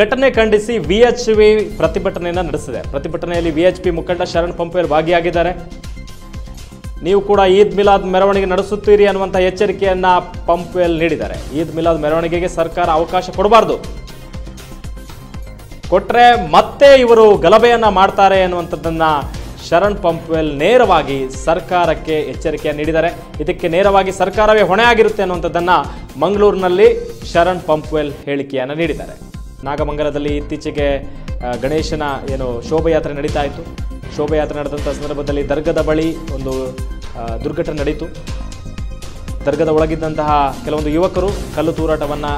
ಘಟನೆ ಖಂಡಿಸಿ ವಿಎಚ್ಪಿ ಪ್ರತಿಭಟನೆಯನ್ನು ನಡೆಸಿದೆ. ಪ್ರತಿಭಟನೆಯಲ್ಲಿ ವಿಎಚ್ಪಿ ಮುಖಂಡ ಶರಣ್ ಪಂಪೇಲ್ ಭಾಗಿಯಾಗಿದ್ದಾರೆ. ನೀವು ಕೂಡ ಈದ್ ಮಿಲಾದ್ ಮೆರವಣಿಗೆ ನಡೆಸುತ್ತೀರಿ ಅನ್ನುವಂಥ ಎಚ್ಚರಿಕೆಯನ್ನ ಪಂಪೇಲ್ ನೀಡಿದ್ದಾರೆ. ಈದ್ ಮಿಲಾದ್ ಮೆರವಣಿಗೆಗೆ ಸರ್ಕಾರ ಅವಕಾಶ ಕೊಡಬಾರದು, ಕೊಟ್ರೆ ಮತ್ತೆ ಇವರು ಗಲಭೆಯನ್ನ ಮಾಡ್ತಾರೆ ಅನ್ನುವಂಥದ್ದನ್ನ ಶರಣ್ ಪಂಪೇಲ್ ನೇರವಾಗಿ ಸರ್ಕಾರಕ್ಕೆ ಎಚ್ಚರಿಕೆಯನ್ನು ನೀಡಿದ್ದಾರೆ. ಇದಕ್ಕೆ ನೇರವಾಗಿ ಸರ್ಕಾರವೇ ಹೊಣೆ ಆಗಿರುತ್ತೆ ಅನ್ನುವಂಥದ್ದನ್ನ ಮಂಗಳೂರಿನಲ್ಲಿ ಶರಣ್ ಪಂಪೇಲ್ ಹೇಳಿಕೆಯನ್ನು ನೀಡಿದ್ದಾರೆ. ನಾಗಮಂಗಲದಲ್ಲಿ ಇತ್ತೀಚೆಗೆ ಗಣೇಶನ ಶೋಭಾಯಾತ್ರೆ ನಡೀತಾ ಇತ್ತು. ಶೋಭಾಯಾತ್ರೆ ನಡೆದಂಥ ಸಂದರ್ಭದಲ್ಲಿ ದರ್ಗದ ಬಳಿ ಒಂದು ದುರ್ಘಟನೆ ನಡೀತು. ದರ್ಗದ ಒಳಗಿದ್ದಂತಹ ಕೆಲವೊಂದು ಯುವಕರು ಕಲ್ಲು ತೂರಾಟವನ್ನು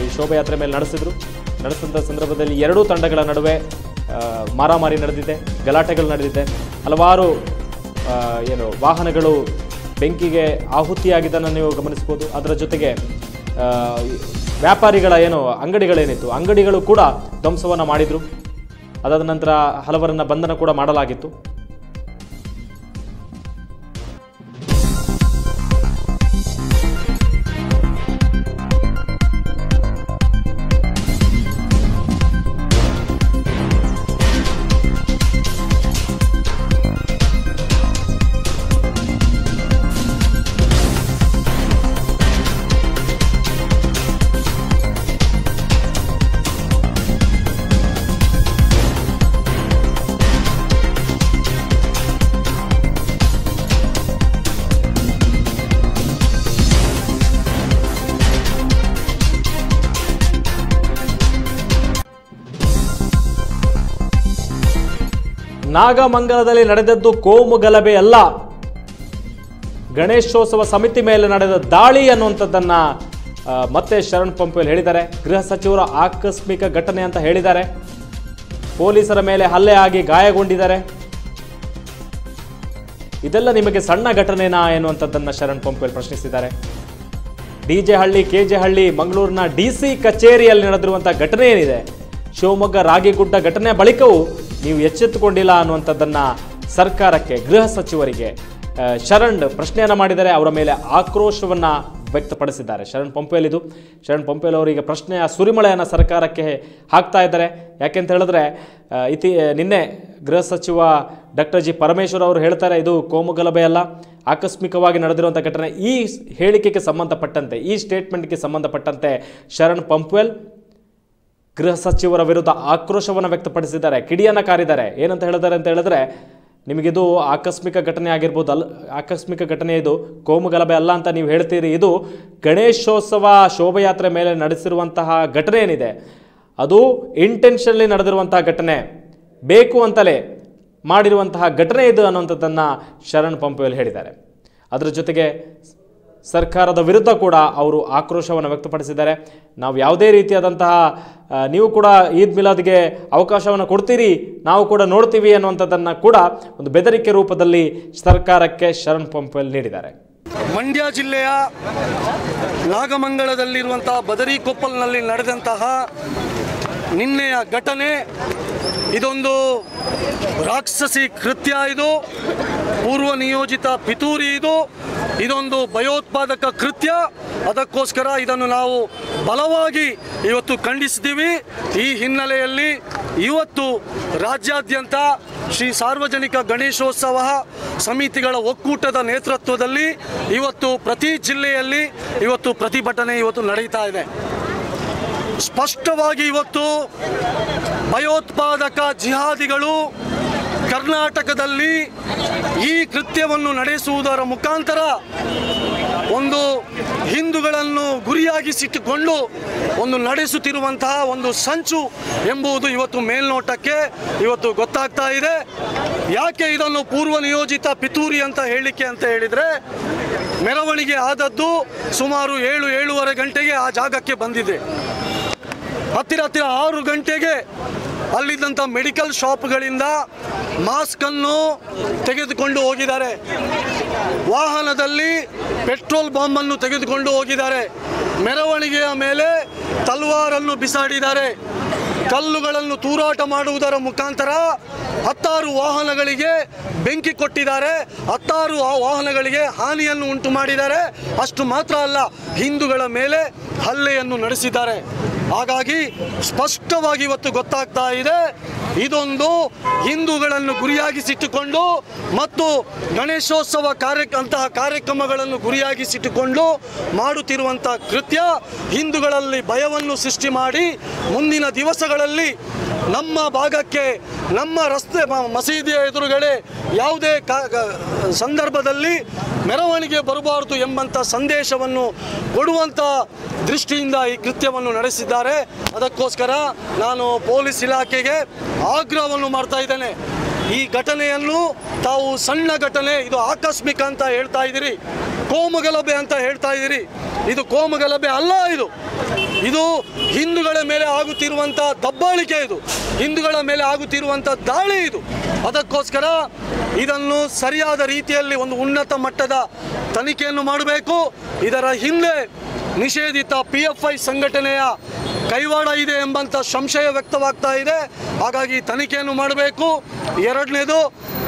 ಈ ಶೋಭಾಯಾತ್ರೆ ಮೇಲೆ ನಡೆಸಿದಂಥ ಸಂದರ್ಭದಲ್ಲಿ ಎರಡೂ ತಂಡಗಳ ನಡುವೆ ಮಾರಾಮಾರಿ ನಡೆದಿದೆ, ಗಲಾಟೆಗಳು ನಡೆದಿದೆ. ಹಲವಾರು ವಾಹನಗಳು ಬೆಂಕಿಗೆ ಆಹುತಿಯಾಗಿದ್ದನ್ನು ನೀವು ಗಮನಿಸ್ಬೋದು. ಅದರ ಜೊತೆಗೆ ವ್ಯಾಪಾರಿಗಳ ಅಂಗಡಿಗಳೇನಿತ್ತು, ಅಂಗಡಿಗಳು ಕೂಡ ಧ್ವಂಸವನ್ನು ಮಾಡಿದರು. ಅದಾದ ನಂತರ ಹಲವರನ್ನ ಬಂಧನ ಕೂಡ ಮಾಡಲಾಗಿತ್ತು. ನಾಗಮಂಗಲದಲ್ಲಿ ನಡೆದದ್ದು ಕೋಮು ಗಲಭೆ ಅಲ್ಲ, ಗಣೇಶೋತ್ಸವ ಸಮಿತಿ ಮೇಲೆ ನಡೆದ ದಾಳಿ ಅನ್ನುವಂಥದ್ದನ್ನ ಮತ್ತೆ ಶರಣ್ ಪಂಪೇಲ್ ಹೇಳಿದ್ದಾರೆ. ಗೃಹ ಸಚಿವರ ಆಕಸ್ಮಿಕ ಘಟನೆ ಅಂತ ಹೇಳಿದ್ದಾರೆ. ಪೊಲೀಸರ ಮೇಲೆ ಹಲ್ಲೆ ಆಗಿ ಗಾಯಗೊಂಡಿದ್ದಾರೆ. ಇದೆಲ್ಲ ನಿಮಗೆ ಸಣ್ಣ ಘಟನೆನಾ ಎನ್ನುವಂಥದ್ದನ್ನ ಶರಣ್ ಪಂಪೇಲ್ ಪ್ರಶ್ನಿಸಿದ್ದಾರೆ. ಡಿಜೆ ಹಳ್ಳಿ, ಕೆಜೆ ಹಳ್ಳಿ, ಮಂಗಳೂರಿನ ಡಿಸಿ ಕಚೇರಿಯಲ್ಲಿ ನಡೆದಿರುವಂತಹ ಘಟನೆ ಏನಿದೆ, ಶಿವಮೊಗ್ಗ ರಾಗಿಗುಡ್ಡ ಘಟನೆ ಬಳಿಕವೂ ನೀವು ಎಚ್ಚೆತ್ತುಕೊಂಡಿಲ್ಲ ಅನ್ನುವಂಥದ್ದನ್ನ ಸರ್ಕಾರಕ್ಕೆ, ಗೃಹ ಸಚಿವರಿಗೆ ಶರಣ್ ಪ್ರಶ್ನೆಯನ್ನು ಮಾಡಿದ್ದಾರೆ. ಅವರ ಮೇಲೆ ಆಕ್ರೋಶವನ್ನು ವ್ಯಕ್ತಪಡಿಸಿದ್ದಾರೆ ಶರಣ್ ಪಂಪೇಲ್. ಶರಣ್ ಪಂಪೇಲ್ ಅವರಿಗೆ ಪ್ರಶ್ನೆಯ ಸುರಿಮಳೆಯನ್ನು ಸರ್ಕಾರಕ್ಕೆ ಹಾಕ್ತಾ ಇದ್ದಾರೆ. ಯಾಕೆಂತ ಹೇಳಿದ್ರೆ ನಿನ್ನೆ ಗೃಹ ಸಚಿವ ಡಾಕ್ಟರ್ ಜಿ ಪರಮೇಶ್ವರ್ ಅವರು ಹೇಳ್ತಾರೆ, ಇದು ಕೋಮು ಗಲಭೆ ಅಲ್ಲ, ಆಕಸ್ಮಿಕವಾಗಿ ನಡೆದಿರುವಂಥ ಘಟನೆ. ಈ ಹೇಳಿಕೆಗೆ ಸಂಬಂಧಪಟ್ಟಂತೆ, ಈ ಸ್ಟೇಟ್ಮೆಂಟ್ಗೆ ಸಂಬಂಧಪಟ್ಟಂತೆ ಶರಣ್ ಪಂಪೇಲ್ ಗೃಹ ಸಚಿವರ ವಿರುದ್ಧ ಆಕ್ರೋಶವನ್ನು ವ್ಯಕ್ತಪಡಿಸಿದ್ದಾರೆ, ಕಿಡಿಯನ್ನು ಕಾರಿದ್ದಾರೆ. ಏನಂತ ಹೇಳಿದ್ದಾರೆ ಅಂತ ಹೇಳಿದ್ರೆ, ನಿಮಗಿದು ಆಕಸ್ಮಿಕ ಘಟನೆ ಆಗಿರ್ಬೋದು, ಆಕಸ್ಮಿಕ ಘಟನೆ, ಇದು ಕೋಮು ಗಲಭೆ ಅಲ್ಲ ಅಂತ ನೀವು ಹೇಳ್ತೀರಿ. ಇದು ಗಣೇಶೋತ್ಸವ ಶೋಭಾಯಾತ್ರೆ ಮೇಲೆ ನಡೆಸಿರುವಂತಹ ಘಟನೆ ಏನಿದೆ, ಅದು ಇಂಟೆನ್ಷನ್ಲಿ ನಡೆದಿರುವಂತಹ ಘಟನೆ, ಬೇಕು ಅಂತಲೇ ಮಾಡಿರುವಂತಹ ಘಟನೆ ಇದು ಅನ್ನುವಂಥದ್ದನ್ನು ಶರಣ್ ಪಂಪೇಲ್ ಹೇಳಿದ್ದಾರೆ. ಅದರ ಜೊತೆಗೆ ಸರ್ಕಾರದ ವಿರುದ್ಧ ಕೂಡ ಅವರು ಆಕ್ರೋಶವನ್ನು ವ್ಯಕ್ತಪಡಿಸಿದ್ದಾರೆ. ನಾವು ಯಾವುದೇ ರೀತಿಯಾದಂತಹ, ನೀವು ಕೂಡ ಈದ್ ಮಿಲಾದ್ಗೆ ಅವಕಾಶವನ್ನು ಕೊಡ್ತೀರಿ, ನಾವು ಕೂಡ ನೋಡ್ತೀವಿ ಅನ್ನುವಂಥದ್ದನ್ನು ಕೂಡ ಒಂದು ಬೆದರಿಕೆ ರೂಪದಲ್ಲಿ ಸರ್ಕಾರಕ್ಕೆ ಶರಣ್ ಪಂಪೇಲ್ ನೀಡಿದ್ದಾರೆ. ಮಂಡ್ಯ ಜಿಲ್ಲೆಯ ನಾಗಮಂಗಲದಲ್ಲಿರುವಂತಹ ಬದರಿಕೊಪ್ಪಲ್ನಲ್ಲಿ ನಡೆದಂತಹ ನಿನ್ನೆಯ ಘಟನೆ ಇದೊಂದು ರಾಕ್ಷಸಿ ಕೃತ್ಯ, ಇದು ಪೂರ್ವ ನಿಯೋಜಿತ ಪಿತೂರಿ, ಇದೊಂದು ಭಯೋತ್ಪಾದಕ ಕೃತ್ಯ. ಅದಕ್ಕೋಸ್ಕರ ಇದನ್ನು ನಾವು ಬಲವಾಗಿ ಇವತ್ತು ಖಂಡಿಸಿದ್ದೀವಿ. ಈ ಹಿನ್ನೆಲೆಯಲ್ಲಿ ಇವತ್ತು ರಾಜ್ಯಾದ್ಯಂತ ಶ್ರೀ ಸಾರ್ವಜನಿಕ ಗಣೇಶೋತ್ಸವ ಸಮಿತಿಗಳ ಒಕ್ಕೂಟದ ನೇತೃತ್ವದಲ್ಲಿ ಇವತ್ತು ಪ್ರತಿ ಜಿಲ್ಲೆಯಲ್ಲಿ ಇವತ್ತು ಪ್ರತಿಭಟನೆ ಇವತ್ತು ನಡೀತಾ ಇದೆ. ಸ್ಪಷ್ಟವಾಗಿ ಇವತ್ತು ಭಯೋತ್ಪಾದಕ ಜಿಹಾದಿಗಳು ಕರ್ನಾಟಕದಲ್ಲಿ ಈ ಕೃತ್ಯವನ್ನು ನಡೆಸುವುದರ ಮುಖಾಂತರ ಒಂದು ಹಿಂದೂಗಳನ್ನು ಗುರಿಯಾಗಿಸಿಟ್ಟುಕೊಂಡು ಒಂದು ನಡೆಸುತ್ತಿರುವಂತಹ ಒಂದು ಸಂಚು ಎಂಬುದು ಇವತ್ತು ಮೇಲ್ನೋಟಕ್ಕೆ ಇವತ್ತು ಗೊತ್ತಾಗ್ತಾ ಇದೆ. ಯಾಕೆ ಇದನ್ನು ಪೂರ್ವ ನಿಯೋಜಿತ ಪಿತೂರಿ ಅಂತ ಹೇಳಿಕೆ ಅಂತ ಹೇಳಿದರೆ, ಮೆರವಣಿಗೆ ಆದದ್ದು ಸುಮಾರು 7-7:30 ಗಂಟೆಗೆ ಆ ಜಾಗಕ್ಕೆ ಬಂದಿದೆ. ಹತ್ತಿರ 6 ಗಂಟೆಗೆ ಅಲ್ಲಿದ್ದಂಥ ಮೆಡಿಕಲ್ ಶಾಪ್ಗಳಿಂದ ಮಾಸ್ಕನ್ನು ತೆಗೆದುಕೊಂಡು ಹೋಗಿದ್ದಾರೆ. ವಾಹನದಲ್ಲಿ ಪೆಟ್ರೋಲ್ ಬಾಂಬನ್ನು ತೆಗೆದುಕೊಂಡು ಹೋಗಿದ್ದಾರೆ. ಮೆರವಣಿಗೆಯ ಮೇಲೆ ತಲ್ವಾರನ್ನು ಬಿಸಾಡಿದ್ದಾರೆ. ಕಲ್ಲುಗಳನ್ನು ತೂರಾಟ ಮಾಡುವುದರ ಮುಖಾಂತರ 10 ವಾಹನಗಳಿಗೆ ಬೆಂಕಿ ಕೊಟ್ಟಿದ್ದಾರೆ. 10 ವಾಹನಗಳಿಗೆ ಹಾನಿಯನ್ನು ಉಂಟು ಮಾಡಿದ್ದಾರೆ. ಅಷ್ಟು ಮಾತ್ರ ಅಲ್ಲ, ಹಿಂದೂಗಳ ಮೇಲೆ ಹಲ್ಲೆಯನ್ನು ನಡೆಸಿದ್ದಾರೆ. ಹಾಗಾಗಿ ಸ್ಪಷ್ಟವಾಗಿ ಇವತ್ತು ಗೊತ್ತಾಗ್ತಾ ಇದೆ, ಇದೊಂದು ಹಿಂದೂಗಳನ್ನು ಗುರಿಯಾಗಿಸಿಟ್ಟುಕೊಂಡು ಮತ್ತು ಗಣೇಶೋತ್ಸವ ಅಂತಹ ಕಾರ್ಯಕ್ರಮಗಳನ್ನು ಗುರಿಯಾಗಿಸಿಟ್ಟುಕೊಂಡು ಮಾಡುತ್ತಿರುವಂಥ ಕೃತ್ಯ, ಹಿಂದೂಗಳಲ್ಲಿ ಭಯವನ್ನು ಸೃಷ್ಟಿ ಮಾಡಿ ಮುಂದಿನ ದಿವಸಗಳಲ್ಲಿ ನಮ್ಮ ಭಾಗಕ್ಕೆ, ನಮ್ಮ ರಸ್ತೆ ಮಸೀದಿಯ ಎದುರುಗಡೆ ಯಾವುದೇ ಸಂದರ್ಭದಲ್ಲಿ ಮೆರವಣಿಗೆ ಬರಬಾರದು ಎಂಬಂಥ ಸಂದೇಶವನ್ನು ಕೊಡುವಂಥ ದೃಷ್ಟಿಯಿಂದ ಈ ಕೃತ್ಯವನ್ನು ನಡೆಸಿದ್ದಾರೆ. ಅದಕ್ಕೋಸ್ಕರ ನಾನು ಪೊಲೀಸ್ ಇಲಾಖೆಗೆ ಆಗ್ರಹವನ್ನು ಮಾಡ್ತಾ ಇದ್ದೇನೆ. ಈ ಘಟನೆಯನ್ನು ತಾವು ಸಣ್ಣ ಘಟನೆ, ಇದು ಆಕಸ್ಮಿಕ ಅಂತ ಹೇಳ್ತಾ ಇದ್ದೀರಿ, ಕೋಮುಗಲಭೆ ಅಂತ ಹೇಳ್ತಾ ಇದ್ದೀರಿ. ಇದು ಕೋಮುಗಲಭೆ ಅಲ್ಲ, ಇದು ಹಿಂದೂಗಳ ಮೇಲೆ ಆಗುತ್ತಿರುವಂಥ ದಬ್ಬಾಳಿಕೆ, ಇದು ಹಿಂದೂಗಳ ಮೇಲೆ ಆಗುತ್ತಿರುವಂಥ ದಾಳಿ ಇದು. ಅದಕ್ಕೋಸ್ಕರ ಇದನ್ನು ಸರಿಯಾದ ರೀತಿಯಲ್ಲಿ ಒಂದು ಉನ್ನತ ಮಟ್ಟದ ತನಿಖೆಯನ್ನು ಮಾಡಬೇಕು. ಇದರ ಹಿಂದೆ ನಿಷೇಧಿತ PFI ಸಂಘಟನೆಯ ಕೈವಾಡ ಇದೆ ಎಂಬಂಥ ಸಂಶಯ ವ್ಯಕ್ತವಾಗ್ತಾ ಇದೆ. ಹಾಗಾಗಿ ತನಿಖೆಯನ್ನು ಮಾಡಬೇಕು. ಎರಡನೇದು,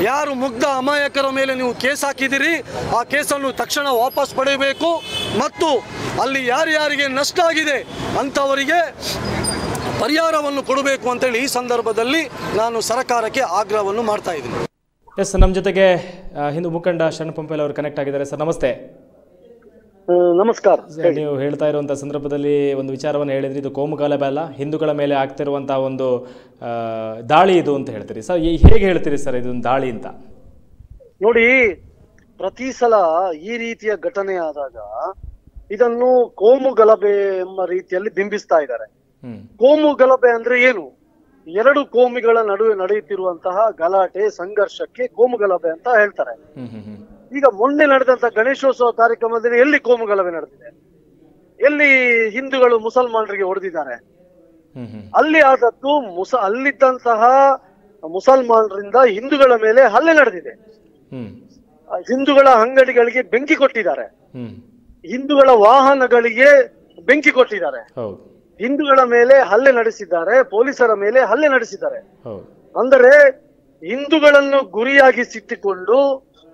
ಯಾರು ಮುಗ್ಧ ಅಮಾಯಕರ ಮೇಲೆ ನೀವು ಕೇಸ್ ಹಾಕಿದ್ದೀರಿ, ಆ ಕೇಸನ್ನು ತಕ್ಷಣ ವಾಪಸ್ ಪಡೆಯಬೇಕು ಮತ್ತು ಅಲ್ಲಿ ಯಾರ್ಯಾರಿಗೆ ನಷ್ಟ ಆಗಿದೆ ಅಂಥವರಿಗೆ ಪರಿಹಾರವನ್ನು ಕೊಡಬೇಕು ಅಂತೇಳಿ ಈ ಸಂದರ್ಭದಲ್ಲಿ ನಾನು ಸರ್ಕಾರಕ್ಕೆ ಆಗ್ರಹವನ್ನು ಮಾಡ್ತಾ ಇದ್ದೀನಿ. ಎಸ್, ನಮ್ಮ ಜೊತೆಗೆ ಹಿಂದೂ ಮುಖಂಡ ಶರಣ್ ಪಂಪೇಲ್ ಅವರು ಕನೆಕ್ಟ್ ಆಗಿದ್ದಾರೆ. ಸರ್ ನಮಸ್ತೆ. ನಮಸ್ಕಾರ. ನೀವು ಹೇಳ್ತಾ ಇರುವಂಥ ಸಂದರ್ಭದಲ್ಲಿ ಒಂದು ವಿಚಾರವನ್ನು ಹೇಳಿದ್ರಿ, ಇದು ಕೋಮುಗಲಭೆ ಅಲ್ಲ, ಹಿಂದೂಗಳ ಮೇಲೆ ಆಗ್ತಿರುವಂಥ ಒಂದು ದಾಳಿ ಇದು ಅಂತ ಹೇಳ್ತೀರಿ. ಸರ್ ಹೇಗೆ ಹೇಳ್ತೀರಿ ಸರ್ ಇದೊಂದು ದಾಳಿ ಅಂತ? ನೋಡಿ, ಪ್ರತಿ ಸಲ ಈ ರೀತಿಯ ಘಟನೆ ಆದಾಗ ಇದನ್ನು ಕೋಮು ಗಲಭೆ ಎಂಬ ರೀತಿಯಲ್ಲಿ ಬಿಂಬಿಸ್ತಾ ಇದ್ದಾರೆ. ಕೋಮು ಗಲಭೆ ಅಂದ್ರೆ ಏನು? ಎರಡು ಕೋಮಿಗಳ ನಡುವೆ ನಡೆಯುತ್ತಿರುವಂತಹ ಗಲಾಟೆ, ಸಂಘರ್ಷಕ್ಕೆ ಕೋಮು ಗಲಭೆ ಅಂತ ಹೇಳ್ತಾರೆ. ಈಗ ಮೊನ್ನೆ ನಡೆದಂತ ಗಣೇಶೋತ್ಸವ ಕಾರ್ಯಕ್ರಮದಲ್ಲಿ ಎಲ್ಲಿ ಕೋಮು ಗಲಭೆ ನಡೆದಿದೆ? ಎಲ್ಲಿ ಹಿಂದೂಗಳು ಮುಸಲ್ಮಾನರಿಗೆ ಹೊಡೆದಿದ್ದಾರೆ? ಅಲ್ಲಿ ಆದದ್ದು ಅಲ್ಲಿದ್ದಂತಹ ಮುಸಲ್ಮಾನರಿಂದ ಹಿಂದೂಗಳ ಮೇಲೆ ಹಲ್ಲೆ ನಡೆದಿದೆ. ಹಿಂದೂಗಳ ಅಂಗಡಿಗಳಿಗೆ ಬೆಂಕಿ ಕೊಟ್ಟಿದ್ದಾರೆ, ಹಿಂದೂಗಳ ವಾಹನಗಳಿಗೆ ಬೆಂಕಿ ಕೊಟ್ಟಿದ್ದಾರೆ, ಹಿಂದೂಗಳ ಮೇಲೆ ಹಲ್ಲೆ ನಡೆಸಿದ್ದಾರೆ, ಪೊಲೀಸರ ಮೇಲೆ ಹಲ್ಲೆ ನಡೆಸಿದ್ದಾರೆ. ಅಂದರೆ ಹಿಂದೂಗಳನ್ನು ಗುರಿಯಾಗಿಸಿಟ್ಟುಕೊಂಡು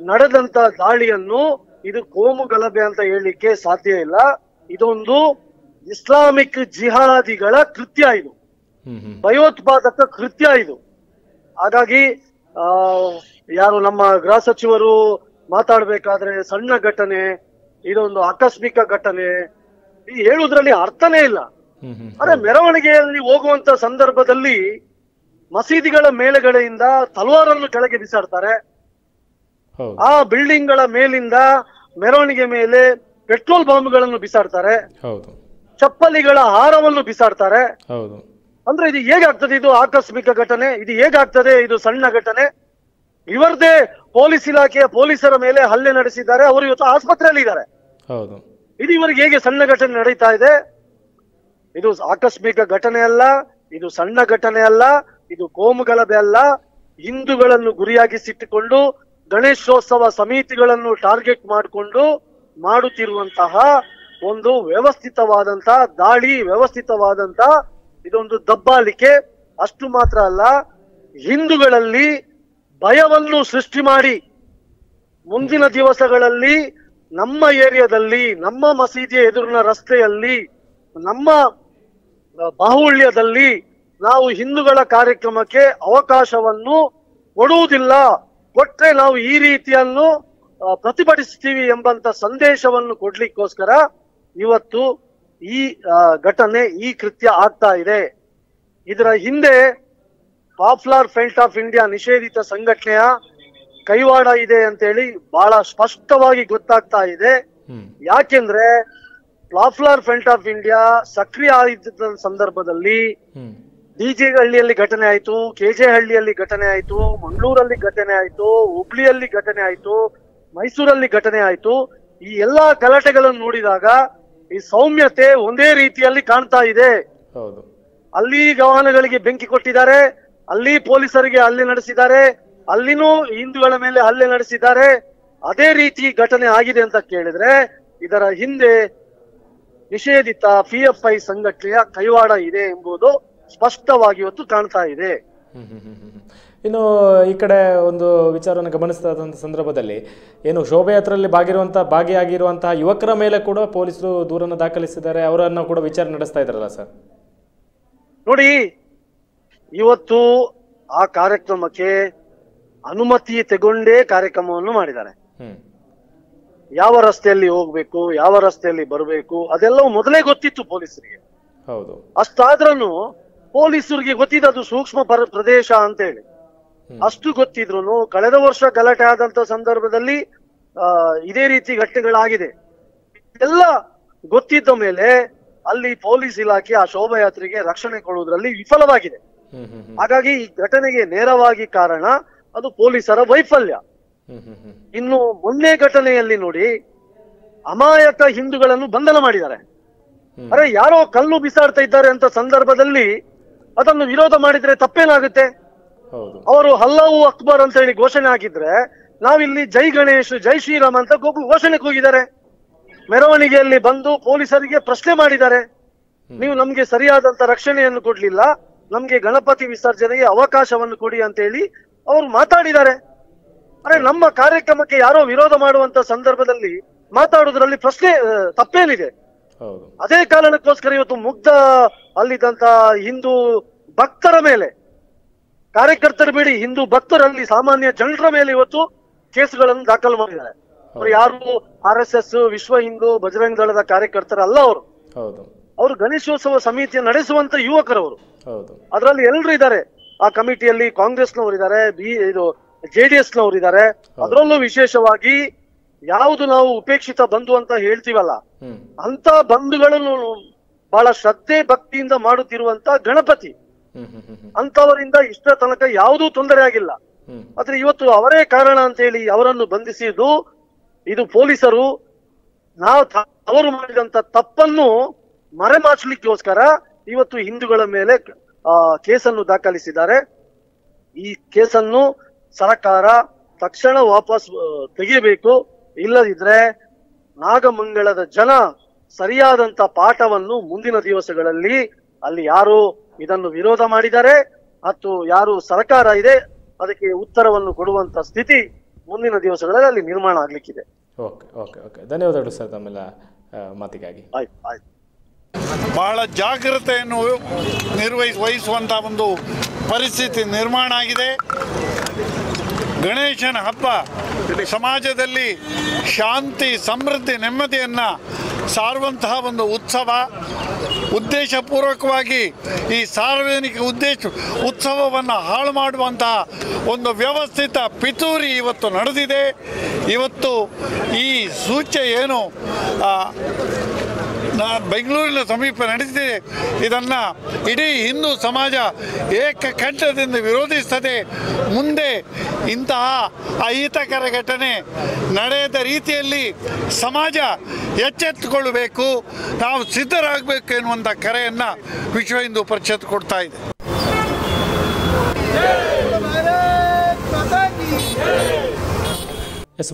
ನಡೆದಂತ ದಾಳಿಯನ್ನು ಇದು ಕೋಮು ಗಲಭೆ ಅಂತ ಹೇಳಲಿಕ್ಕೆ ಸಾಧ್ಯ ಇಲ್ಲ. ಇದೊಂದು ಇಸ್ಲಾಮಿಕ್ ಜಿಹಾದಿಗಳ ಕೃತ್ಯ, ಇದು ಭಯೋತ್ಪಾದಕ ಕೃತ್ಯ ಇದು. ಹಾಗಾಗಿ ಯಾರು ನಮ್ಮ ಗೃಹ ಸಚಿವರು ಮಾತಾಡ್ಬೇಕಾದ್ರೆ ಸಣ್ಣ ಘಟನೆ, ಇದೊಂದು ಆಕಸ್ಮಿಕ ಘಟನೆ ಹೇಳುವುದ್ರಲ್ಲಿ ಅರ್ಥನೇ ಇಲ್ಲ. ಅರೆ, ಮೆರವಣಿಗೆಯಲ್ಲಿ ಹೋಗುವಂತ ಸಂದರ್ಭದಲ್ಲಿ ಮಸೀದಿಗಳ ಮೇಲೆಗಡೆಯಿಂದ ತಲವಾರನ್ನು ಕೆಳಗೆ ಬಿಸಾಡ್ತಾರೆ, ಆ ಬಿಲ್ಡಿಂಗ್ ಗಳ ಮೇಲಿಂದ ಮೆರವಣಿಗೆ ಮೇಲೆ ಪೆಟ್ರೋಲ್ ಬಾಂಬ್ಗಳನ್ನು ಬಿಸಾಡ್ತಾರೆ, ಚಪ್ಪಲಿಗಳ ಹಾರವನ್ನು ಬಿಸಾಡ್ತಾರೆ. ಅಂದ್ರೆ ಇದು ಹೇಗಾಗ್ತದೆ? ಇದು ಆಕಸ್ಮಿಕ ಘಟನೆ, ಇದು ಹೇಗಾಗ್ತದೆ? ಇದು ಸಣ್ಣ ಘಟನೆ. ಇವರದೇ ಪೊಲೀಸ್ ಇಲಾಖೆಯ ಪೊಲೀಸರ ಮೇಲೆ ಹಲ್ಲೆ ನಡೆಸಿದ್ದಾರೆ, ಅವರು ಇವತ್ತು ಆಸ್ಪತ್ರೆಯಲ್ಲಿ ಇದ್ದಾರೆ. ಇದು ಇವರಿಗೆ ಹೇಗೆ ಸಣ್ಣ ಘಟನೆ ನಡೀತಾ ಇದೆ? ಇದು ಆಕಸ್ಮಿಕ ಘಟನೆ ಅಲ್ಲ, ಇದು ಸಣ್ಣ ಘಟನೆ ಅಲ್ಲ, ಇದು ಕೋಮು ಗಲಭೆ ಅಲ್ಲ. ಹಿಂದೂಗಳನ್ನು ಗುರಿಯಾಗಿಸಿಟ್ಟುಕೊಂಡು ಗಣೇಶೋತ್ಸವ ಸಮಿತಿಗಳನ್ನು ಟಾರ್ಗೆಟ್ ಮಾಡಿಕೊಂಡು ಮಾಡುತ್ತಿರುವಂತಹ ಒಂದು ವ್ಯವಸ್ಥಿತವಾದಂತ ದಾಳಿ, ವ್ಯವಸ್ಥಿತವಾದಂತ ಇದೊಂದು ದಬ್ಬಾಳಿಕೆ. ಅಷ್ಟು ಮಾತ್ರ ಅಲ್ಲ, ಹಿಂದೂಗಳಲ್ಲಿ ಭಯವನ್ನು ಸೃಷ್ಟಿ ಮಾಡಿ ಮುಂದಿನ ದಿವಸಗಳಲ್ಲಿ ನಮ್ಮ ಏರಿಯಾದಲ್ಲಿ, ನಮ್ಮ ಮಸೀದಿಯ ಎದುರಿನ ರಸ್ತೆಯಲ್ಲಿ, ನಮ್ಮ ಬಾಹುಳ್ಯದಲ್ಲಿ ನಾವು ಹಿಂದೂಗಳ ಕಾರ್ಯಕ್ರಮಕ್ಕೆ ಅವಕಾಶವನ್ನು ಕೊಡುವುದಿಲ್ಲ, ಕೊಟ್ರೆ ನಾವು ಈ ರೀತಿಯನ್ನು ಪ್ರತಿಭಟಿಸ್ತೀವಿ ಎಂಬಂತ ಸಂದೇಶವನ್ನು ಕೊಡ್ಲಿಕ್ಕೋಸ್ಕರ ಇವತ್ತು ಈ ಘಟನೆ, ಈ ಕೃತ್ಯ ಆಗ್ತಾ ಇದೆ. ಇದರ ಹಿಂದೆ ಪಾಪ್ಯುಲರ್ ಫ್ರಂಟ್ ಆಫ್ ಇಂಡಿಯಾ ನಿಷೇಧಿತ ಸಂಘಟನೆಯ ಕೈವಾಡ ಇದೆ ಅಂತೇಳಿ ಬಹಳ ಸ್ಪಷ್ಟವಾಗಿ ಗೊತ್ತಾಗ್ತಾ ಇದೆ. ಯಾಕೆಂದ್ರೆ ಪಾಪ್ಯುಲರ್ ಫ್ರಂಟ್ ಆಫ್ ಇಂಡಿಯಾ ಸಕ್ರಿಯ ಆಗಿದ್ದ ಸಂದರ್ಭದಲ್ಲಿ ಡಿಜೆ ಹಳ್ಳಿಯಲ್ಲಿ ಘಟನೆ ಆಯ್ತು, ಕೆಜೆ ಹಳ್ಳಿಯಲ್ಲಿ ಘಟನೆ ಆಯ್ತು, ಮಂಗಳೂರಲ್ಲಿ ಘಟನೆ ಆಯ್ತು, ಹುಬ್ಳಿಯಲ್ಲಿ ಘಟನೆ ಆಯ್ತು, ಮೈಸೂರಲ್ಲಿ ಘಟನೆ ಆಯ್ತು. ಈ ಎಲ್ಲಾ ಗಲಾಟೆಗಳನ್ನು ನೋಡಿದಾಗ ಈ ಸೌಮ್ಯತೆ ಒಂದೇ ರೀತಿಯಲ್ಲಿ ಕಾಣ್ತಾ ಇದೆ. ಹೌದು. ಅಲ್ಲಿ ವಾಹನಗಳಿಗೆ ಬೆಂಕಿ ಕೊಟ್ಟಿದ್ದಾರೆ, ಅಲ್ಲಿ ಪೊಲೀಸರಿಗೆ ಹಲ್ಲೆ ನಡೆಸಿದ್ದಾರೆ, ಅಲ್ಲಿನೂ ಹಿಂದೂಗಳ ಮೇಲೆ ಹಲ್ಲೆ ನಡೆಸಿದ್ದಾರೆ. ಅದೇ ರೀತಿ ಘಟನೆ ಆಗಿದೆ ಅಂತ ಕೇಳಿದ್ರೆ ಇದರ ಹಿಂದೆ ನಿಷೇಧಿತ PFI ಸಂಘಟನೆಯ ಕೈವಾಡ ಇದೆ ಎಂಬುದು ಸ್ಪಷ್ಟವಾಗಿ ಇವತ್ತು ಕಾಣ್ತಾ ಇದೆ. ಇನ್ನು ಈ ಕಡೆ ಒಂದು ವಿಚಾರವನ್ನು ಗಮನಿಸಿದಂಥ ಸಂದರ್ಭದಲ್ಲಿ ಏನು ಶೋಭಾಯಾತ್ರೆಯಲ್ಲಿ ಭಾಗಿಯಾಗಿರುವಂತಹ ಯುವಕರ ಮೇಲೆ ಕೂಡ ಪೊಲೀಸರು ದೂರನ್ನು ದಾಖಲಿಸಿದ್ದಾರೆ, ಅವರನ್ನು ಕೂಡ ವಿಚಾರಣೆ ನಡೆಸ್ತಾ ಇದ್ದಾರಲ್ಲ ಸರ್? ನೋಡಿ, ಇವತ್ತು ಆ ಕಾರ್ಯಕ್ರಮಕ್ಕೆ ಅನುಮತಿ ತಗೊಂಡೇ ಕಾರ್ಯಕ್ರಮವನ್ನು ಮಾಡಿದ್ದಾರೆ. ಯಾವ ರಸ್ತೆಯಲ್ಲಿ ಹೋಗ್ಬೇಕು, ಯಾವ ರಸ್ತೆಯಲ್ಲಿ ಬರಬೇಕು ಅದೆಲ್ಲವೂ ಮೊದಲೇ ಗೊತ್ತಿತ್ತು ಪೊಲೀಸರಿಗೆ. ಹೌದು. ಅಷ್ಟಾದ್ರೂ ಪೊಲೀಸರಿಗೆ ಗೊತ್ತಿದ್ದು ಸೂಕ್ಷ್ಮ ಪ್ರದೇಶ ಅಂತ ಹೇಳಿ. ಅಷ್ಟು ಗೊತ್ತಿದ್ರು ಕಳೆದ ವರ್ಷ ಗಲಾಟೆ ಆದಂತ ಸಂದರ್ಭದಲ್ಲಿ ಇದೇ ರೀತಿ ಘಟನೆಗಳಾಗಿದೆ. ಎಲ್ಲ ಗೊತ್ತಿದ್ದ ಮೇಲೆ ಅಲ್ಲಿ ಪೊಲೀಸ್ ಇಲಾಖೆ ಆ ಶೋಭಾಯಾತ್ರೆಗೆ ರಕ್ಷಣೆ ಕೊಡುವುದರಲ್ಲಿ ವಿಫಲವಾಗಿದೆ. ಹಾಗಾಗಿ ಈ ಘಟನೆಗೆ ನೇರವಾಗಿ ಕಾರಣ ಅದು ಪೊಲೀಸರ ವೈಫಲ್ಯ. ಇನ್ನು ಮೊನ್ನೆ ಘಟನೆಯಲ್ಲಿ ನೋಡಿ, ಅಮಾಯಕ ಹಿಂದೂಗಳನ್ನು ಬಂಧನ ಮಾಡಿದ್ದಾರೆ. ಅರೆ, ಯಾರೋ ಕಲ್ಲು ಬಿಸಾಡ್ತಾ ಇದ್ದಾರೆ ಅಂತ ಸಂದರ್ಭದಲ್ಲಿ ಅದನ್ನು ವಿರೋಧ ಮಾಡಿದ್ರೆ ತಪ್ಪೇನಾಗುತ್ತೆ? ಅವರು ಅಲ್ಲಾಹು ಅಕ್ಬರ್ ಅಂತ ಹೇಳಿ ಘೋಷಣೆ ಹಾಕಿದ್ರೆ ನಾವಿಲ್ಲಿ ಜೈ ಗಣೇಶ್ ಜೈ ಶ್ರೀರಾಮ್ ಅಂತ ಘೋಷಣೆಗೆ ಹೋಗಿದ್ದಾರೆ. ಮೆರವಣಿಗೆಯಲ್ಲಿ ಬಂದು ಪೊಲೀಸರಿಗೆ ಪ್ರಶ್ನೆ ಮಾಡಿದ್ದಾರೆ, ನೀವು ನಮ್ಗೆ ಸರಿಯಾದಂತ ರಕ್ಷಣೆಯನ್ನು ಕೊಡ್ಲಿಲ್ಲ, ನಮ್ಗೆ ಗಣಪತಿ ವಿಸರ್ಜನೆಗೆ ಅವಕಾಶವನ್ನು ಕೊಡಿ ಅಂತ ಹೇಳಿ ಅವರು ಮಾತಾಡಿದ್ದಾರೆ. ಅರೆ, ನಮ್ಮ ಕಾರ್ಯಕ್ರಮಕ್ಕೆ ಯಾರೋ ವಿರೋಧ ಮಾಡುವಂತ ಸಂದರ್ಭದಲ್ಲಿ ಮಾತಾಡುವುದರಲ್ಲಿ ಪ್ರಶ್ನೆ ತಪ್ಪೇನಿದೆ? ಅದೇ ಕಾರಣಕ್ಕೋಸ್ಕರ ಇವತ್ತು ಮುಗ್ಧ ಅಲ್ಲಿದ್ದಂತ ಹಿಂದೂ ಭಕ್ತರ ಮೇಲೆ, ಕಾರ್ಯಕರ್ತರು ಬಿಡಿ, ಹಿಂದೂ ಭಕ್ತರಲ್ಲಿ ಸಾಮಾನ್ಯ ಜನರ ಮೇಲೆ ಇವತ್ತು ಕೇಸುಗಳನ್ನು ದಾಖಲು ಮಾಡಿದ್ದಾರೆ. ಯಾರು RSS, ವಿಶ್ವ ಹಿಂದೂ ಬಜರಂಗ ದಳದ ಕಾರ್ಯಕರ್ತರಲ್ಲ ಅವರು. ಅವರು ಗಣೇಶೋತ್ಸವ ಸಮಿತಿಯ ನಡೆಸುವಂತ ಯುವಕರವರು. ಅದರಲ್ಲಿ ಎಲ್ಲರೂ ಇದ್ದಾರೆ. ಆ ಕಮಿಟಿಯಲ್ಲಿ ಕಾಂಗ್ರೆಸ್ನವರು ಇದ್ದಾರೆ, JDS ನವರು ಇದ್ದಾರೆ. ಅದರಲ್ಲೂ ವಿಶೇಷವಾಗಿ ಯಾವುದು ನಾವು ಉಪೇಕ್ಷಿತ ಬಂಧು ಅಂತ ಹೇಳ್ತೀವಲ್ಲ, ಅಂತ ಬಂಧುಗಳನ್ನು ಬಹಳ ಶ್ರದ್ಧೆ ಭಕ್ತಿಯಿಂದ ಮಾಡುತ್ತಿರುವಂತ ಗಣಪತಿ ಅಂತವರಿಂದ ಇಷ್ಟ ತನಕ ಯಾವುದೂ ತೊಂದರೆ ಆಗಿಲ್ಲ. ಆದ್ರೆ ಇವತ್ತು ಅವರೇ ಕಾರಣ ಅಂತ ಹೇಳಿ ಅವರನ್ನು ಬಂಧಿಸಿದ್ದು ಇದು ಪೊಲೀಸರು ಅವರು ಮಾಡಿದಂತ ತಪ್ಪನ್ನು ಮರೆಮಾಚಲಿಕ್ಕೋಸ್ಕರ ಇವತ್ತು ಹಿಂದೂಗಳ ಮೇಲೆ ಕೇಸನ್ನು ದಾಖಲಿಸಿದ್ದಾರೆ. ಈ ಕೇಸನ್ನು ಸರ್ಕಾರ ತಕ್ಷಣ ವಾಪಸ್ ತೆಗೆಯಬೇಕು. ಇಲ್ಲದಿದ್ರೆ ನಾಗಮಂಗಲದ ಜನ ಸರಿಯಾದಂತ ಪಾಠವನ್ನು ಮುಂದಿನ ದಿವಸಗಳಲ್ಲಿ ಅಲ್ಲಿ ಯಾರು ಇದನ್ನು ವಿರೋಧ ಮಾಡಿದ್ದಾರೆ ಮತ್ತು ಯಾರು ಸರ್ಕಾರ ಇದೆ ಅದಕ್ಕೆ ಉತ್ತರವನ್ನು ಕೊಡುವಂತ ಸ್ಥಿತಿ ಮುಂದಿನ ದಿವಸಗಳಲ್ಲಿ ಅಲ್ಲಿ ನಿರ್ಮಾಣ ಆಗ್ಲಿಕ್ಕಿದೆ. ಧನ್ಯವಾದಗಳು ಸರ್ ತಮ್ಮೆಲ್ಲ ಮಾತಿಗಾಗಿ. ಆಯ್ತು. ಬಹಳ ಜಾಗ್ರತೆಯನ್ನು ವಹಿಸುವಂಥ ಒಂದು ಪರಿಸ್ಥಿತಿ ನಿರ್ಮಾಣ ಆಗಿದೆ. ಗಣೇಶನ ಹಬ್ಬ ಸಮಾಜದಲ್ಲಿ ಶಾಂತಿ, ಸಮೃದ್ಧಿ, ನೆಮ್ಮದಿಯನ್ನು ಸಾರುವಂತಹ ಒಂದು ಉತ್ಸವ. ಉದ್ದೇಶಪೂರ್ವಕವಾಗಿ ಈ ಸಾರ್ವಜನಿಕ ಉತ್ಸವವನ್ನು ಹಾಳು ಮಾಡುವಂತಹ ಒಂದು ವ್ಯವಸ್ಥಿತ ಪಿತೂರಿ ಇವತ್ತು ನಡೆದಿದೆ. ಇವತ್ತು ಈ ಸೂಚ್ಯ ಏನು ಬೆಂಗಳೂರಿನ ಸಮೀಪ ನಡೆದಿದೆ, ಇದನ್ನು ಇಡೀ ಹಿಂದೂ ಸಮಾಜ ಏಕಕಂಠದಿಂದ ವಿರೋಧಿಸ್ತದೆ. ಮುಂದೆ ಇಂತಹ ಅಹಿತಕರ ಘಟನೆ ನಡೆಯದ ರೀತಿಯಲ್ಲಿ ಸಮಾಜ ಎಚ್ಚೆತ್ತುಕೊಳ್ಳಬೇಕು, ನಾವು ಸಿದ್ಧರಾಗಬೇಕು ಎನ್ನುವಂಥ ಕರೆಯನ್ನು ವಿಶ್ವ ಹಿಂದೂ ಪರಿಷತ್ ಕೊಡ್ತಾ ಇದೆ.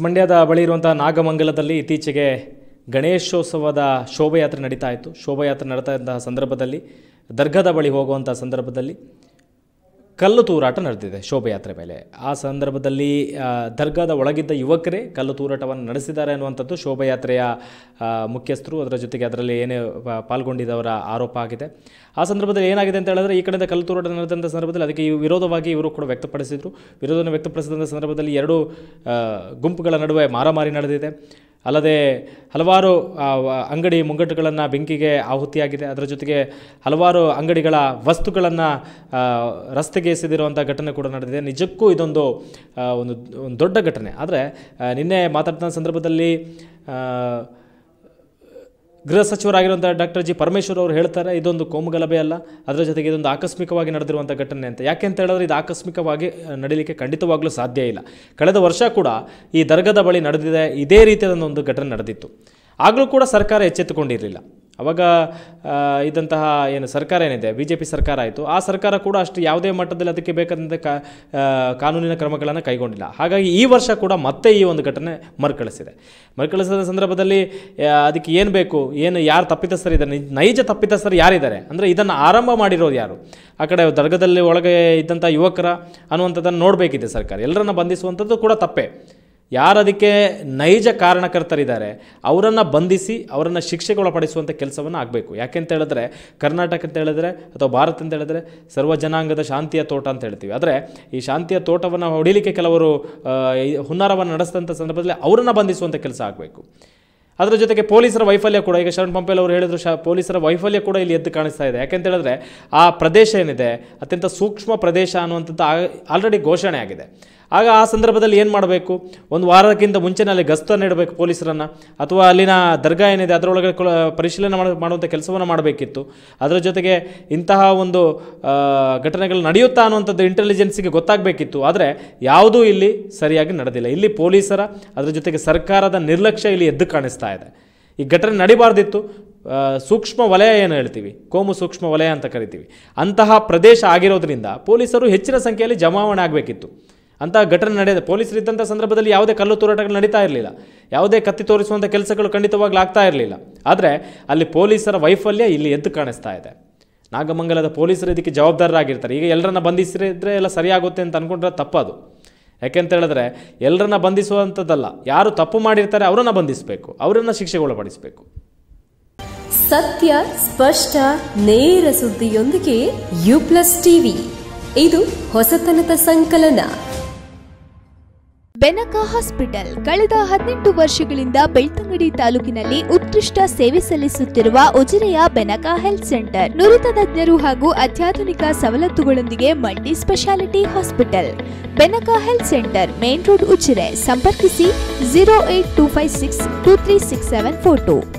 ಮಂಡ್ಯದ ಬಳಿ ಇರುವಂಥ ನಾಗಮಂಗಲದಲ್ಲಿ ಇತ್ತೀಚೆಗೆ ಗಣೇಶೋತ್ಸವದ ಶೋಭಾಯಾತ್ರೆ ನಡೀತಾ ಇತ್ತು. ಶೋಭಾಯಾತ್ರೆ ನಡೀತಾ ಇದ್ದಂತಹ ಸಂದರ್ಭದಲ್ಲಿ ದರ್ಗಾದ ಬಳಿ ಹೋಗುವಂಥ ಸಂದರ್ಭದಲ್ಲಿ ಕಲ್ಲು ತೂರಾಟ ನಡೆದಿದೆ ಶೋಭಾಯಾತ್ರೆ ಮೇಲೆ. ಆ ಸಂದರ್ಭದಲ್ಲಿ ದರ್ಗಾದ ಒಳಗಿದ್ದ ಯುವಕರೇ ಕಲ್ಲು ತೂರಾಟವನ್ನು ನಡೆಸಿದ್ದಾರೆ ಅನ್ನುವಂಥದ್ದು ಶೋಭಾಯಾತ್ರೆಯ ಮುಖ್ಯಸ್ಥರು, ಅದರ ಜೊತೆಗೆ ಅದರಲ್ಲಿ ಏನೇ ಪಾಲ್ಗೊಂಡಿದ್ದವರ ಆರೋಪ ಆಗಿದೆ. ಆ ಸಂದರ್ಭದಲ್ಲಿ ಏನಾಗಿದೆ ಅಂತ ಹೇಳಿದ್ರೆ, ಈ ಕಡೆಯಿಂದ ಕಲ್ಲು ತೂರಾಟ ನಡೆದಂಥ ಸಂದರ್ಭದಲ್ಲಿ ಅದಕ್ಕೆ ವಿರೋಧವಾಗಿ ಇವರು ಕೂಡ ವ್ಯಕ್ತಪಡಿಸಿದರು. ವಿರೋಧವನ್ನು ವ್ಯಕ್ತಪಡಿಸಿದಂಥ ಸಂದರ್ಭದಲ್ಲಿ ಎರಡು ಗುಂಪುಗಳ ನಡುವೆ ಮಾರಾಮಾರಿ ನಡೆದಿದೆ. ಅಲ್ಲದೆ ಹಲವಾರು ಅಂಗಡಿ ಮುಂಗಟ್ಟುಗಳನ್ನು ಬೆಂಕಿಗೆ ಆಹುತಿಯಾಗಿದೆ. ಅದರ ಜೊತೆಗೆ ಹಲವಾರು ಅಂಗಡಿಗಳ ವಸ್ತುಗಳನ್ನು ರಸ್ತೆಗೆ ಎಸೆದಿರುವಂಥ ಘಟನೆ ಕೂಡ ನಡೆದಿದೆ. ನಿಜಕ್ಕೂ ಇದೊಂದು ಒಂದು ದೊಡ್ಡ ಘಟನೆ. ಆದರೆ ನಿನ್ನೆ ಮಾತಾಡ್ತಾ ಸಂದರ್ಭದಲ್ಲಿ ಗೃಹ ಸಚಿವರಾಗಿರುವಂಥ ಡಾಕ್ಟರ್ ಜಿ ಪರಮೇಶ್ವರ್ ಅವರು ಹೇಳ್ತಾರೆ ಇದೊಂದು ಕೋಮುಗಲಭೆ ಅಲ್ಲ, ಅದರ ಜೊತೆಗೆ ಇದೊಂದು ಆಕಸ್ಮಿಕವಾಗಿ ನಡೆದಿರುವಂಥ ಘಟನೆ ಅಂತ. ಯಾಕೆ ಅಂತ ಹೇಳಿದ್ರೆ ಇದು ಆಕಸ್ಮಿಕವಾಗಿ ನಡೀಲಿಕ್ಕೆ ಖಂಡಿತವಾಗ್ಲೂ ಸಾಧ್ಯ ಇಲ್ಲ. ಕಳೆದ ವರ್ಷ ಕೂಡ ಈ ದರ್ಗಾದ ಬಳಿ ನಡೆದಿದೆ, ಇದೇ ರೀತಿಯಾದ ಒಂದು ಘಟನೆ ನಡೆದಿತ್ತು. ಆಗಲೂ ಕೂಡ ಸರ್ಕಾರ ಎಚ್ಚೆತ್ತುಕೊಂಡಿರಲಿಲ್ಲ. ಅವಾಗ ಇದ್ದಂತಹ ಏನು ಸರ್ಕಾರ ಏನಿದೆ, BJP ಸರ್ಕಾರ ಆಯಿತು, ಆ ಸರ್ಕಾರ ಕೂಡ ಅಷ್ಟು ಯಾವುದೇ ಮಟ್ಟದಲ್ಲಿ ಅದಕ್ಕೆ ಬೇಕಾದಂಥ ಕಾನೂನಿನ ಕ್ರಮಗಳನ್ನು ಕೈಗೊಂಡಿಲ್ಲ. ಹಾಗಾಗಿ ಈ ವರ್ಷ ಕೂಡ ಮತ್ತೆ ಈ ಒಂದು ಘಟನೆ ಮರುಕಳಿಸಿದ ಸಂದರ್ಭದಲ್ಲಿ ಅದಕ್ಕೆ ಏನು ಬೇಕು, ಯಾರು ತಪ್ಪಿತಸ್ಥರಿದ್ದಾರೆ, ನೈಜ ತಪ್ಪಿತಸ್ಥರು ಯಾರಿದ್ದಾರೆ, ಅಂದರೆ ಇದನ್ನು ಆರಂಭ ಮಾಡಿರೋದು ಯಾರು, ಆ ಕಡೆ ದರ್ಗದಲ್ಲಿ ಒಳಗೆ ಇದ್ದಂಥ ಯುವಕರ ಅನ್ನುವಂಥದ್ದನ್ನು ನೋಡಬೇಕಿದೆ ಸರ್ಕಾರ. ಎಲ್ಲರನ್ನ ಬಂಧಿಸುವಂಥದ್ದು ಕೂಡ ತಪ್ಪೇ. ಯಾರು ಅದಕ್ಕೆ ನೈಜ ಕಾರಣಕರ್ತರಿದ್ದಾರೆ ಅವರನ್ನು ಬಂಧಿಸಿ ಅವರನ್ನು ಶಿಕ್ಷೆಗೊಳಪಡಿಸುವಂಥ ಕೆಲಸವನ್ನು ಆಗಬೇಕು. ಯಾಕೆಂತ ಹೇಳಿದ್ರೆ ಕರ್ನಾಟಕ ಅಂತ ಹೇಳಿದ್ರೆ ಅಥವಾ ಭಾರತ ಅಂತ ಹೇಳಿದ್ರೆ ಸರ್ವ ಜನಾಂಗದ ಶಾಂತಿಯ ತೋಟ ಅಂತ ಹೇಳ್ತೀವಿ. ಆದರೆ ಈ ಶಾಂತಿಯ ತೋಟವನ್ನು ಹೊಡಿಲಿಕ್ಕೆ ಕೆಲವರು ಹುನ್ನಾರವನ್ನು ನಡೆಸಿದಂಥ ಸಂದರ್ಭದಲ್ಲಿ ಅವರನ್ನು ಬಂಧಿಸುವಂಥ ಕೆಲಸ ಆಗಬೇಕು. ಅದರ ಜೊತೆಗೆ ಪೊಲೀಸರ ವೈಫಲ್ಯ ಕೂಡ, ಈಗ ಶರಣ್ ಪಂಪೇಲ್ ಅವರು ಹೇಳಿದ್ರು, ಪೊಲೀಸರ ವೈಫಲ್ಯ ಕೂಡ ಇಲ್ಲಿ ಎದ್ದು ಕಾಣಿಸ್ತಾ ಇದೆ. ಯಾಕೆಂತ ಹೇಳಿದ್ರೆ ಆ ಪ್ರದೇಶ ಏನಿದೆ ಅತ್ಯಂತ ಸೂಕ್ಷ್ಮ ಪ್ರದೇಶ ಅನ್ನುವಂಥದ್ದು ಆಲ್ರೆಡಿ ಘೋಷಣೆ ಆಗಿದೆ. ಆಗ ಆ ಸಂದರ್ಭದಲ್ಲಿ ಏನು ಮಾಡಬೇಕು, ಒಂದು ವಾರಕ್ಕಿಂತ ಮುಂಚೆನೇ ಅಲ್ಲಿ ಗಸ್ತನ್ನು ಇಡಬೇಕು ಪೊಲೀಸರನ್ನು, ಅಥವಾ ಅಲ್ಲಿನ ದರ್ಗಾ ಏನಿದೆ ಅದರೊಳಗೆ ಪರಿಶೀಲನೆ ಮಾಡುವಂಥ ಕೆಲಸವನ್ನು ಮಾಡಬೇಕಿತ್ತು. ಅದರ ಜೊತೆಗೆ ಇಂತಹ ಒಂದು ಘಟನೆಗಳು ನಡೆಯುತ್ತಾ ಅನ್ನುವಂಥದ್ದು ಇಂಟೆಲಿಜೆನ್ಸಿಗೆ ಗೊತ್ತಾಗಬೇಕಿತ್ತು. ಆದರೆ ಯಾವುದೂ ಇಲ್ಲಿ ಸರಿಯಾಗಿ ನಡೆದಿಲ್ಲ. ಇಲ್ಲಿ ಪೊಲೀಸರ ಅದರ ಜೊತೆಗೆ ಸರ್ಕಾರದ ನಿರ್ಲಕ್ಷ್ಯ ಇಲ್ಲಿ ಎದ್ದು ಕಾಣಿಸ್ತಾ ಇದೆ. ಈ ಘಟನೆ ನಡಿಬಾರ್ದಿತ್ತು. ಸೂಕ್ಷ್ಮ ವಲಯ ಏನು ಹೇಳ್ತೀವಿ, ಕೋಮು ಸೂಕ್ಷ್ಮ ವಲಯ ಅಂತ ಕರಿತೀವಿ, ಅಂತಹ ಪ್ರದೇಶ ಆಗಿರೋದ್ರಿಂದ ಪೊಲೀಸರು ಹೆಚ್ಚಿನ ಸಂಖ್ಯೆಯಲ್ಲಿ ಜಮಾವಣೆ ಆಗಬೇಕಿತ್ತು. ಅಂತಹ ಘಟನೆ ನಡೆಯದೆ ಪೊಲೀಸರು ಇದ್ದಂಥ ಸಂದರ್ಭದಲ್ಲಿ ಯಾವುದೇ ಕಲ್ಲು ತೂರಾಟಗಳು ನಡೀತಾ ಇರಲಿಲ್ಲ, ಯಾವುದೇ ಕತ್ತಿ ತೋರಿಸುವಂಥ ಕೆಲಸಗಳು ಖಂಡಿತವಾಗ್ಲೂ ಆಗ್ತಾ ಇರಲಿಲ್ಲ. ಆದರೆ ಅಲ್ಲಿ ಪೊಲೀಸರ ವೈಫಲ್ಯ ಇಲ್ಲಿ ಎದ್ದು ಕಾಣಿಸ್ತಾ ಇದೆ. ನಾಗಮಂಗಲದ ಪೊಲೀಸರು ಇದಕ್ಕೆ ಜವಾಬ್ದಾರರಾಗಿರ್ತಾರೆ. ಈಗ ಎಲ್ಲರನ್ನ ಬಂಧಿಸಿದ್ರೆ ಎಲ್ಲ ಸರಿಯಾಗುತ್ತೆ ಅಂತ ಅಂದ್ಕೊಂಡ್ರೆ ತಪ್ಪದು. ಯಾಕೆಂತ ಹೇಳಿದ್ರೆ ಎಲ್ಲರನ್ನ ಬಂಧಿಸುವಂಥದ್ದಲ್ಲ, ಯಾರು ತಪ್ಪು ಮಾಡಿರ್ತಾರೆ ಅವರನ್ನು ಬಂಧಿಸಬೇಕು, ಅವರನ್ನು ಶಿಕ್ಷೆಗೊಳಪಡಿಸಬೇಕು. ಸತ್ಯ, ಸ್ಪಷ್ಟ, ನೇರ ಸುದ್ದಿಯೊಂದಿಗೆ U+ TV. ಇದು ಹೊಸತನದ ಸಂಕಲನ. ಬೆನಕ ಹಾಸ್ಪಿಟಲ್ ಕಳೆದ 18 ವರ್ಷಗಳಿಂದ ಬೆಳ್ತಂಗಡಿ ತಾಲೂಕಿನಲ್ಲಿ ಉತ್ಕೃಷ್ಟ ಸೇವೆ ಸಲ್ಲಿಸುತ್ತಿರುವ ಉಜಿರೆಯ ಬೆನಕ ಹೆಲ್ತ್ ಸೆಂಟರ್ ನುರಿತ ತಜ್ಞರು ಹಾಗೂ ಅತ್ಯಾಧುನಿಕ ಸವಲತ್ತುಗಳೊಂದಿಗೆ multi speciality hospital. Benaka health centre, main road, Ujire. ಸಂಪರ್ಕಿಸಿ 08256236742.